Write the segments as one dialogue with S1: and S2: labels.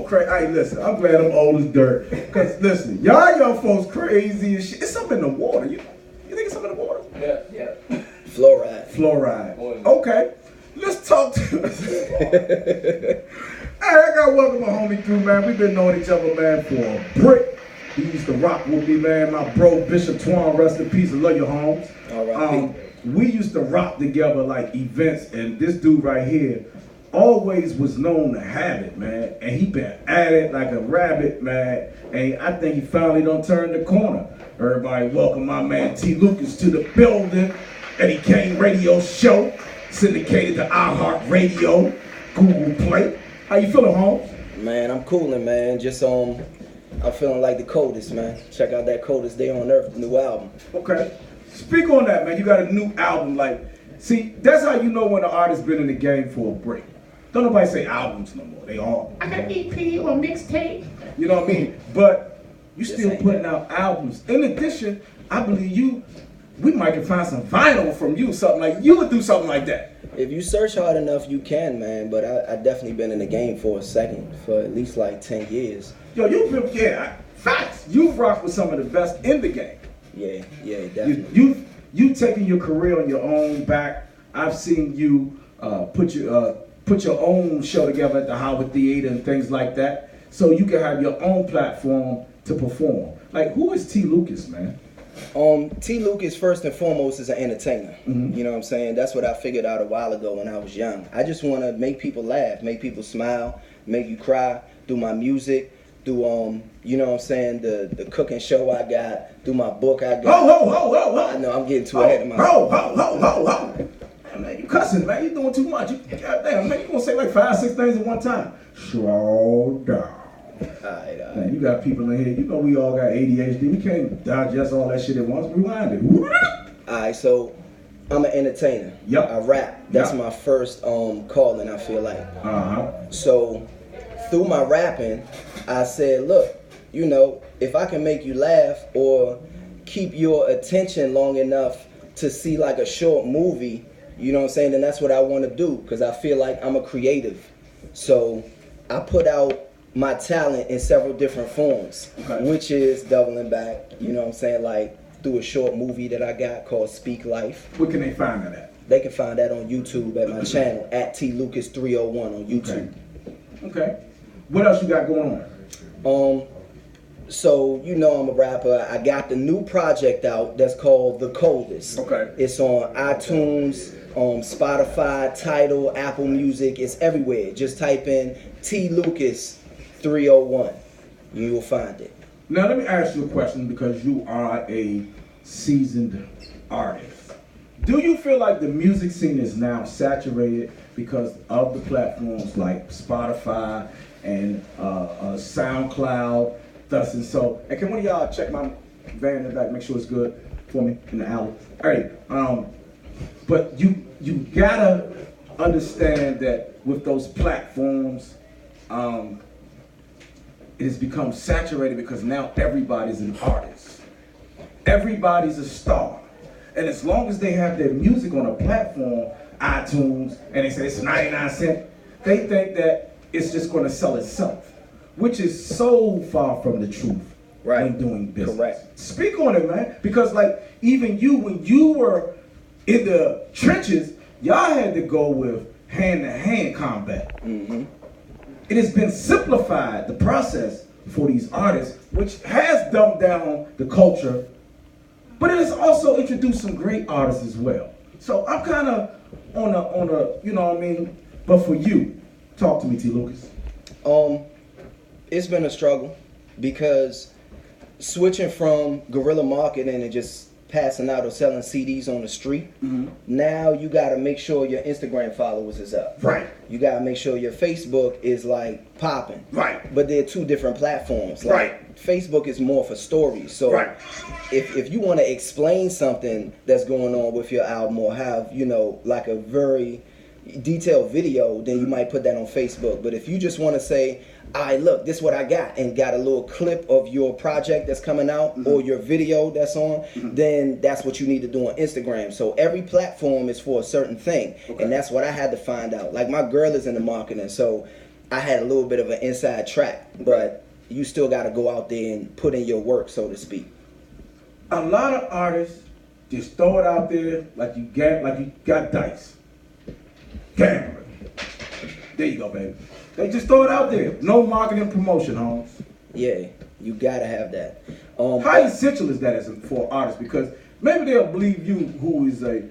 S1: Hey, listen, I'm glad I'm old as dirt. Because, listen, y'all young folks crazy as shit. It's something in the water. You think it's something in the water?
S2: Yeah. Fluoride.
S1: Fluoride. Okay. Let's talk to Hey, I got to welcome my homie through, man. We've been knowing each other, man, for a brick. He used to rock with me, man. My bro, Bishop Twan, rest in peace. I love you, Holmes.
S2: All right.
S1: We used to rock together like events, and this dude right here always was known to have it, man. And he been at it like a rabbit, man. And I think he finally done turned the corner. Everybody welcome my man T.Lucas to the building. Eddie Kayne radio show, syndicated to iHeart Radio, Google Play. How you feeling, Holmes?
S2: Man, I'm coolin', man. Just I'm feeling like the coldest, man. Check out that Coldest Day on Earth, the new album.
S1: Okay. Speak on that, man. You got a new album. See, that's how you know when an artist's been in the game for a break. Don't nobody say albums no more. They all,
S3: I got EP or mixtape.
S1: you know what I mean? But you still putting out albums. In addition, I believe we might can find some vinyl from you, something like, you would do something like that.
S2: If you search hard enough, you can, man. But I definitely been in the game for a second, for at least like 10 years.
S1: Yo, you've been, facts. You've rocked with some of the best in the game.
S2: Yeah, definitely.
S1: You've taken your career on your own back. I've seen you put your own show together at the Howard Theater and things like that, so you can have your own platform to perform. Like, who is T.Lucas, man?
S2: T.Lucas, first and foremost, is an entertainer.
S1: Mm-hmm.
S2: You know what I'm saying? That's what I figured out a while ago when I was young. I just want to make people laugh, make people smile, make you cry through my music, through, you know what I'm saying, the cooking show I got, through my book I got.
S1: Ho!
S2: I know, I'm getting too ahead of myself.
S1: Ho! Man, you cussing, man. You doing too much. Goddamn, man, you gonna say like 5, 6 things at one time. Slow down.
S2: All right.
S1: Man, you got people in here. You know we all got ADHD. We can't digest all that shit at once. Rewind it.
S2: All right, so I'm an entertainer.
S1: Yep.
S2: I rap. That's
S1: Yep.
S2: my first calling, I feel like.
S1: Uh-huh.
S2: So through my rapping, I said, look, you know, if I can make you laugh or keep your attention long enough to see like a short movie, you know what I'm saying, then that's what I want to do, because I feel like I'm a creative. So I put out my talent in several different forms, which is doubling back, you know what I'm saying, like through a short movie that I got called Speak Life.
S1: Where can they find that at?
S2: They can find that on YouTube at my channel, at T.Lucas 301 on YouTube.
S1: Okay. What else you got going on?
S2: So, you know I'm a rapper. I got the new project out that's called The Coldest.
S1: Okay.
S2: It's on iTunes, Spotify, Tidal, Apple Music. It's everywhere. Just type in T.Lucas 301. You will find it.
S1: Now let me ask you a question, because you are a seasoned artist. Do you feel like the music scene is now saturated because of the platforms like Spotify and SoundCloud, thus and so? And can one of y'all check my van in the back, make sure it's good for me in the alley? All right. But you gotta understand that with those platforms, it has become saturated because now everybody's an artist. Everybody's a star. And as long as they have their music on a platform, iTunes, and they say it's 99 cents, they think that it's just going to sell itself, which is so far from the truth when doing business.
S2: Correct.
S1: Speak on it, man. Because like even you, when you were in the trenches, y'all had to go with hand-to-hand combat.
S2: Mm-hmm.
S1: It has been simplified, the process for these artists, which has dumbed down the culture, but it has also introduced some great artists as well. So I'm kind of on a, you know what I mean? But for you, talk to me, T.Lucas.
S2: It's been a struggle, because switching from guerrilla marketing and just passing out or selling CDs on the street, now you got to make sure your Instagram followers is up.
S1: Right.
S2: You got to make sure your Facebook is like popping.
S1: Right.
S2: But they're two different platforms. Like, Facebook is more for stories. So if you want to explain something that's going on with your album, or have, you know, like a very detailed video, then you might put that on Facebook. But if you just want to say, all right, look, this is what I got, and got a little clip of your project that's coming out, or your video that's on, then that's what you need to do on Instagram. So every platform is for a certain thing, and that's what I had to find out. Like, my girl is in the marketing, so I had a little bit of an inside track, but you still got to go out there and put in your work, so to speak.
S1: A lot of artists just throw it out there like you got dice. Camera. There you go, baby. They just throw it out there. No marketing promotion, Holmes.
S2: Yeah, you gotta have that.
S1: How essential is that for artists? Because maybe they'll believe you, who is a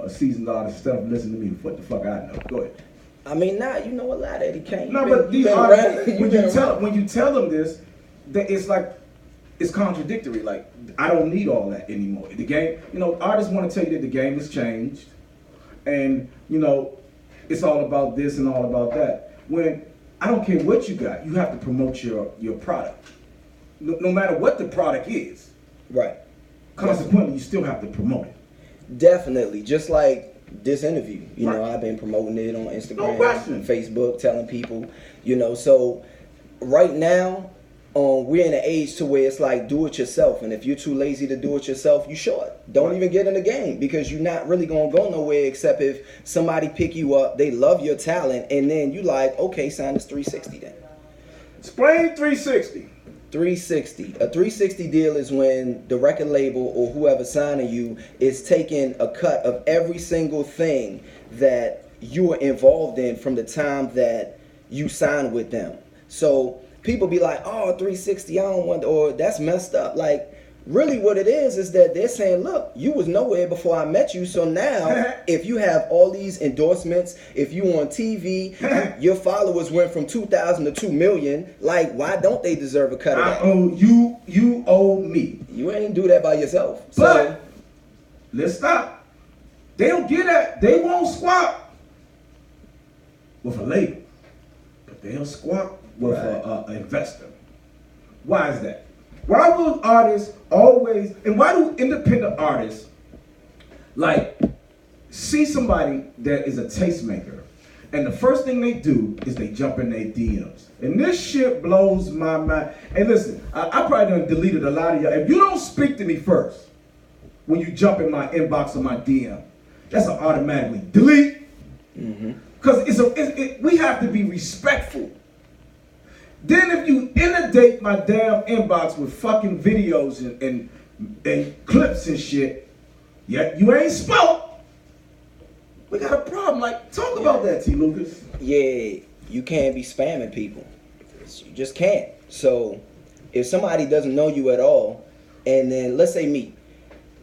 S1: seasoned artist, instead of listening to me. What the fuck I know? Go ahead.
S2: I mean, you know a lot, Eddie Kayne.
S1: No, but these artists, when you tell them this, it's like it's contradictory. Like, I don't need all that anymore. The game, artists want to tell you that the game has changed, and it's all about this and all about that. When I don't care what you got, you have to promote your product, no matter what the product is.
S2: Right.
S1: Consequently, you still have to promote it.
S2: Definitely, just like this interview.
S1: Right.
S2: I've been promoting it on Instagram,
S1: No question.
S2: Facebook, telling people. So right now, we're in an age to where it's like do it yourself, and if you're too lazy to do it yourself, you short. Don't even get in the game, because you're not really gonna go nowhere except if somebody pick you up, they love your talent, and then you like, okay, sign this 360 then.
S1: Explain 360.
S2: 360. A 360 deal is when the record label or whoever signing you is taking a cut of every single thing that you are involved in from the time that you signed with them. So people be like, oh, 360, I don't want, or that's messed up. Like, really what it is that they're saying, look, you was nowhere before I met you, so now if you have all these endorsements, if you on TV, your followers went from 2,000 to 2 million, like, why don't they deserve a cut of that?
S1: You owe me.
S2: You ain't do that by yourself.
S1: But let's stop. They don't get that. They won't squat with a label, but they'll squat with an investor. Why is that? Why will artists always, and why do independent artists see somebody that is a tastemaker, and the first thing they do is they jump in their DMs? And this shit blows my mind. And listen, I probably done deleted a lot of y'all. If you don't speak to me first when you jump in my inbox or my DM, that's an automatically delete. Because we have to be respectful. Then if you inundate my damn inbox with fucking videos and clips and shit, yet you ain't spoke, we got a problem. Like, talk about that, T.Lucas.
S2: Yeah, you can't be spamming people. You just can't. So if somebody doesn't know you at all, and then let's say me,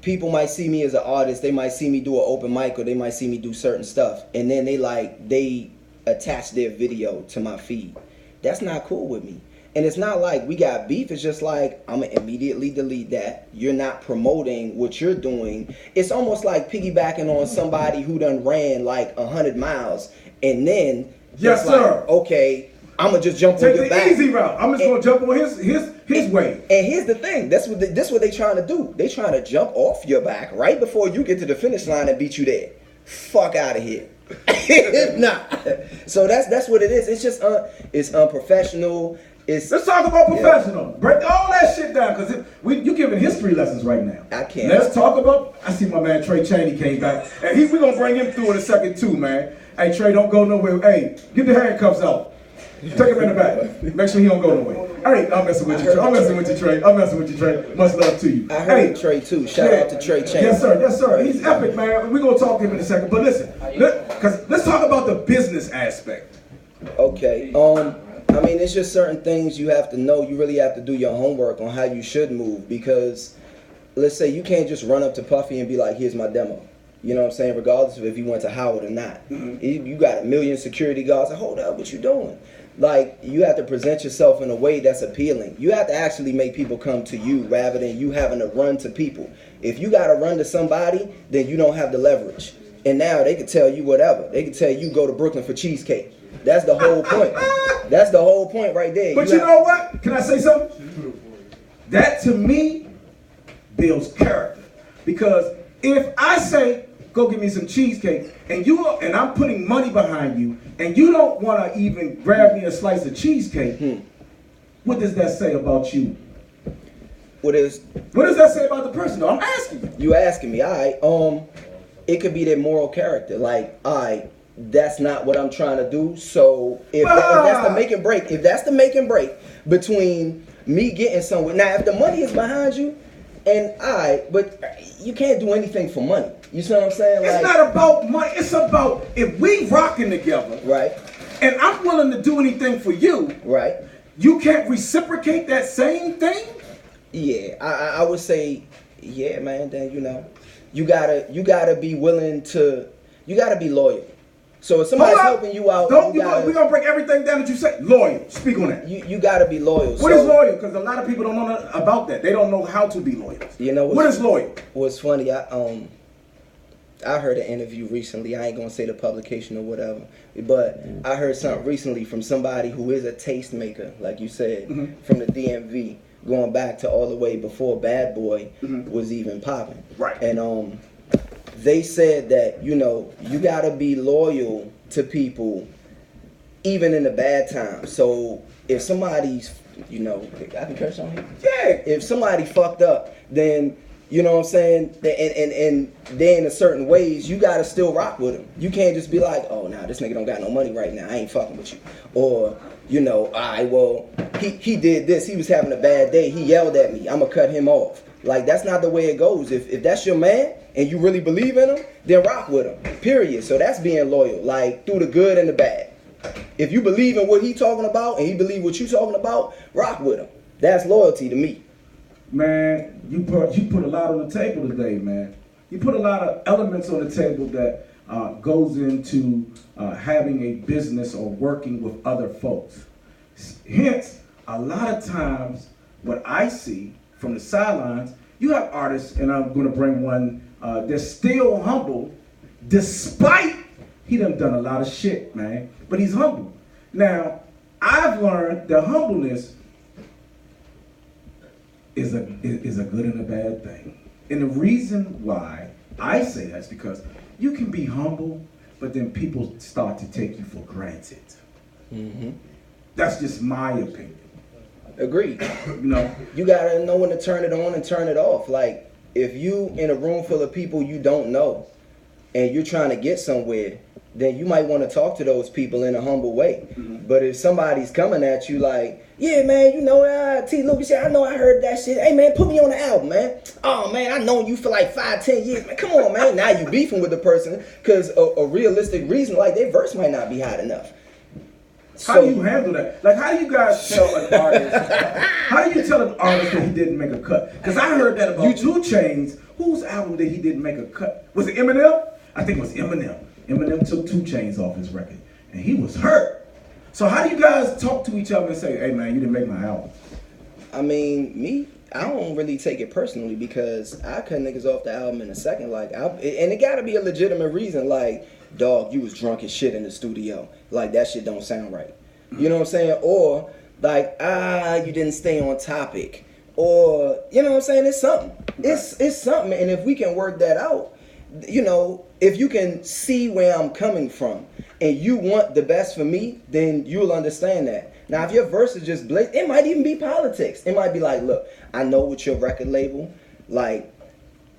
S2: people might see me as an artist, they might see me do an open mic, or they might see me do certain stuff, and then they attach their video to my feed. That's not cool with me. And it's not like we got beef. It's just like, I'm going to immediately delete that. You're not promoting what you're doing. It's almost like piggybacking on somebody who done ran like 100 miles. And then,
S1: yes, sir.
S2: Like, okay, I'm going to just jump on your back.
S1: Take the easy route. I'm just going to jump on his way.
S2: And here's the thing. That's what they trying to do. They trying to jump off your back right before you get to the finish line and beat you there. Fuck out of here. Nah. So that's what it is. It's just it's unprofessional.
S1: Let's talk about professional. Break all that shit down, because you giving history lessons right now.
S2: I can't.
S1: Let's talk about. I see my man Trey Chaney came back, and we gonna bring him through in a second too, man. Hey Trey, don't go nowhere. Hey, get the handcuffs out. Take him in the back. Make sure he don't go nowhere. Hey, I'm messing with you, Trey. I'm messing with you, Trey. Much love to you.
S2: I heard Trey too. Shout out to Trey Chaney.
S1: Yes, sir. He's epic, man. We're gonna talk to him in a second. But listen, let's talk about the business aspect.
S2: Okay. I mean, it's just certain things you have to know. You really have to do your homework on how you should move, because let's say you can't just run up to Puffy and be like, here's my demo. You know what I'm saying? Regardless of if you went to Howard or not. You got a million security guards. Like, hold up, what you doing? Like, you have to present yourself in a way that's appealing. You have to actually make people come to you rather than you having to run to people. If you got to run to somebody, then you don't have the leverage. And now they could tell you whatever. They could tell you go to Brooklyn for cheesecake. That's the whole point. That's the whole point right there.
S1: But you know what? Can I say something? That to me builds character. Because if I say, go get me some cheesecake, and I'm putting money behind you, and you don't want to even grab me a slice of cheesecake, what does that say about you? What does that say about the person? No, I'm asking you.
S2: You asking me? All right. It could be their moral character. Like, all right, that's not what I'm trying to do. So if that's the make and break, between me getting somewhere. Now, if the money is behind you, but you can't do anything for money. You see what I'm saying?
S1: It's not about money. It's about if we rocking together,
S2: right?
S1: And I'm willing to do anything for you,
S2: right?
S1: You can't reciprocate that same thing.
S2: Yeah, I would say, yeah, man. Then you gotta be willing to. You gotta be loyal. So if somebody's helping you out,
S1: we're gonna break everything down that you say. Loyal. Speak on that.
S2: You gotta be loyal.
S1: What is loyal? Because a lot of people don't know about that. They don't know how to be loyal. What is loyal?
S2: What's funny? I heard an interview recently. I ain't gonna say the publication or whatever, but I heard something recently from somebody who is a tastemaker, like you said, from the DMV, going back to all the way before Bad Boy was even popping.
S1: Right.
S2: And they said that you gotta be loyal to people, even in the bad times. So if somebody's, I can curse on here.
S1: Yeah.
S2: If somebody fucked up, then. You know what I'm saying? And then in certain ways, you gotta still rock with him. You can't just be like, oh, nah, this nigga don't got no money right now. I ain't fucking with you. Or, all right, well, he did this. He was having a bad day. He yelled at me. I'm gonna cut him off. Like, that's not the way it goes. If that's your man and you really believe in him, then rock with him. Period. So that's being loyal, like, through the good and the bad. If you believe in what he talking about and he believe what you talking about, rock with him. That's loyalty to me.
S1: Man, you put a lot on the table today, man. You put a lot of elements on the table that goes into having a business or working with other folks. Hence, a lot of times, what I see from the sidelines, you have artists, and I'm going to bring one that's still humble, despite he done a lot of shit, man. But he's humble. Now, I've learned that humbleness is a good and a bad thing. And the reason why I say that is because you can be humble, but then people start to take you for granted. That's just my opinion.
S2: Agreed. You gotta know when to turn it on and turn it off. Like, if you in a room full of people you don't know and you're trying to get somewhere, then you might want to talk to those people in a humble way. But if somebody's coming at you like, yeah, man, T.Lucas, I know I heard that shit. Hey, man, put me on the album, man. Oh, man, I known you for like 5-10 years. Man, come on, man. Now you beefing with the person because a realistic reason, like, their verse might not be hot enough.
S1: How do you handle that? Like, how do you guys tell an artist? How do you tell an artist that he didn't make a cut? Because I heard that about 2 Chainz. Whose album that he didn't make a cut? Was it Eminem? I think it was Eminem. Eminem took 2 Chainz off his record, and he was hurt. So how do you guys talk to each other and say, hey, man, you didn't make my album?
S2: I mean, I don't really take it personally because I cut niggas off the album in a second. Like, and it got to be a legitimate reason. Like, dog, you was drunk as shit in the studio. Like, that shit don't sound right. You know what I'm saying? Or, like, you didn't stay on topic. Or, you know what I'm saying? It's something. It's something. And if we can work that out, if you can see where I'm coming from and you want the best for me, then you'll understand that. Now, if your verse is just blatant, it might even be politics. It might be like, look, I know with your record label, like,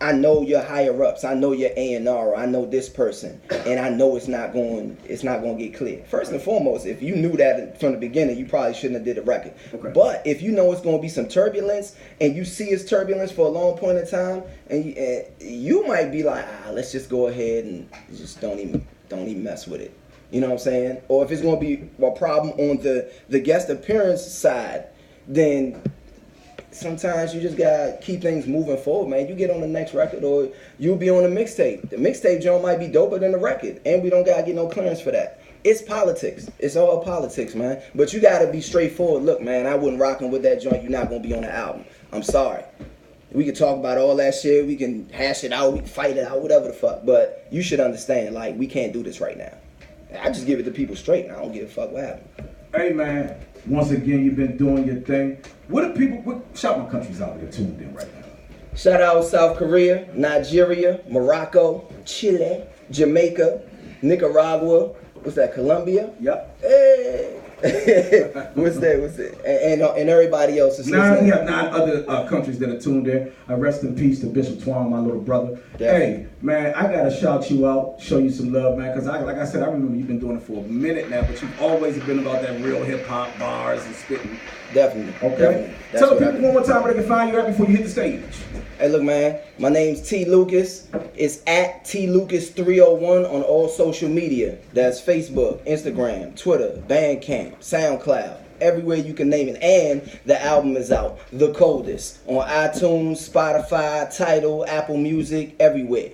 S2: I know your higher ups, I know your A&R, I know this person, and I know it's not going to get clear. First and foremost, if you knew that from the beginning, you probably shouldn't have did a record. Okay. But if you know it's going to be some turbulence, and you see it's turbulence for a long point of time, and you might be like, let's just go ahead and just don't even mess with it. You know what I'm saying? Or if it's going to be a problem on the guest appearance side, then sometimes you just gotta keep things moving forward, man. You get on the next record or you'll be on a mixtape. The mixtape joint might be doper than the record, and we don't gotta get no clearance for that. It's politics. It's all politics, man. But you gotta be straightforward. Look, man, I wasn't rocking with that joint. You're not gonna be on the album. I'm sorry. We can talk about all that shit. We can hash it out. We can fight it out, whatever the fuck. But you should understand, like, we can't do this right now. I just give it to people straight. I don't give a fuck what happened.
S1: Hey, man. Once again, you've been doing your thing. Shout my countries out there tuned in right now.
S2: Shout out South Korea, Nigeria, Morocco, Chile, Jamaica, Nicaragua. What's that, Colombia?
S1: Yep.
S2: Hey. What's that? And everybody else is
S1: We
S2: listening.
S1: have 9 other countries that are tuned in. Rest in peace to Bishop Twan, my little brother.
S2: Definitely.
S1: Hey, man, I gotta shout you out, show you some love, man, because like I said, I remember you've been doing it for a minute now, but you've always been about that real hip hop bars and spitting.
S2: Definitely.
S1: Okay.
S2: Definitely. That's
S1: Tell the
S2: what I
S1: people
S2: do.
S1: one more time where they can find you at before you hit the stage.
S2: Hey, look, man. My name's T.Lucas. It's at T.Lucas301 on all social media. That's Facebook, Instagram, Twitter, Bandcamp, SoundCloud. Everywhere you can name it. And the album is out, The Coldest, on iTunes, Spotify, Tidal, Apple Music, everywhere.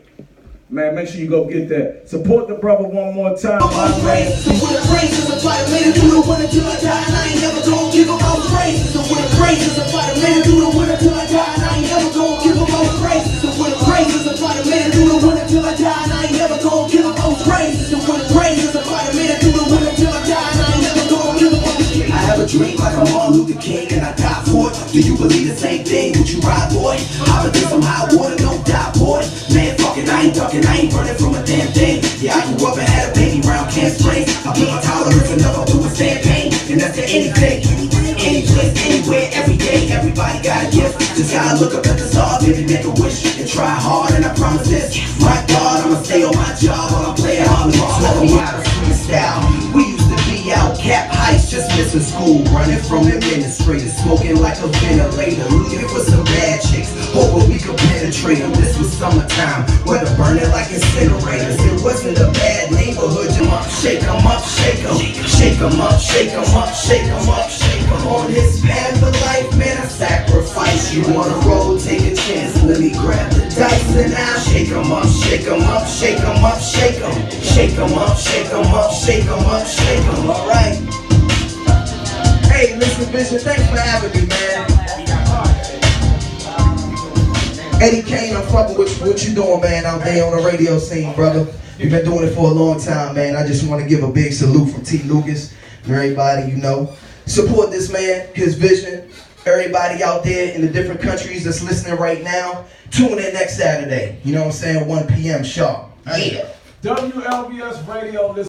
S1: Man, make sure you go get that. Support the brother one more time. My man.
S4: So with the praises, I fight a man through the winter till I die, and I ain't never gonna give up all praises. So with the praises, I fight a man through the winter till I die, and I ain't never gonna give up all praises. So with the praises, I fight a man through the winter till I die, and I ain't never gonna give up all praises. So with the praises, I fight a man through the winter till I die, and I ain't never gonna give up all praises. I have a dream like I'm Martin Luther King, and I die for it. Do you believe the same thing? Would you ride, boy? I believe some high water, don't die, boy. Man, fuck it, I ain't ducking, I ain't running from a damn thing. Yeah, I grew up and had a baby round can't spray. I built my tolerance enough to withstand pain, and that's to anything, any place, anywhere, every day. Everybody got a gift. Just gotta look up at the stars, baby, make a wish and try hard. And I promise this, my God, I'ma stay on my job while I'm playing hard. Taught me how to freestyle. We used to be out cap heights, just missing school, running from administrators, smoking like a ventilator, looking for some bad chicks, hoping we could penetrate them. This was summertime, weather burning like incinerators. It wasn't a bad neighborhood. Shake 'em up, shake 'em, shake 'em up, shake 'em up, shake 'em up, shake 'em. On this path of life, man, I sacrifice. You wanna roll, take a chance. Let me grab the dice and now shake 'em up, shake 'em up, shake 'em up, shake 'em, shake 'em up, shake 'em up, shake 'em up, shake 'em. All right. Hey, Mr. Bishop, thanks for having me, man. Eddie Kayne, I'm fucking with what you doing, man, out there on the radio scene, brother. You've been doing it for a long time, man. I just want to give a big salute from T.Lucas and everybody, you know. Support this man, his vision. Everybody out there in the different countries that's listening right now, tune in next Saturday. You know what I'm saying? 1 p.m. sharp. Yeah.
S1: WLBS Radio.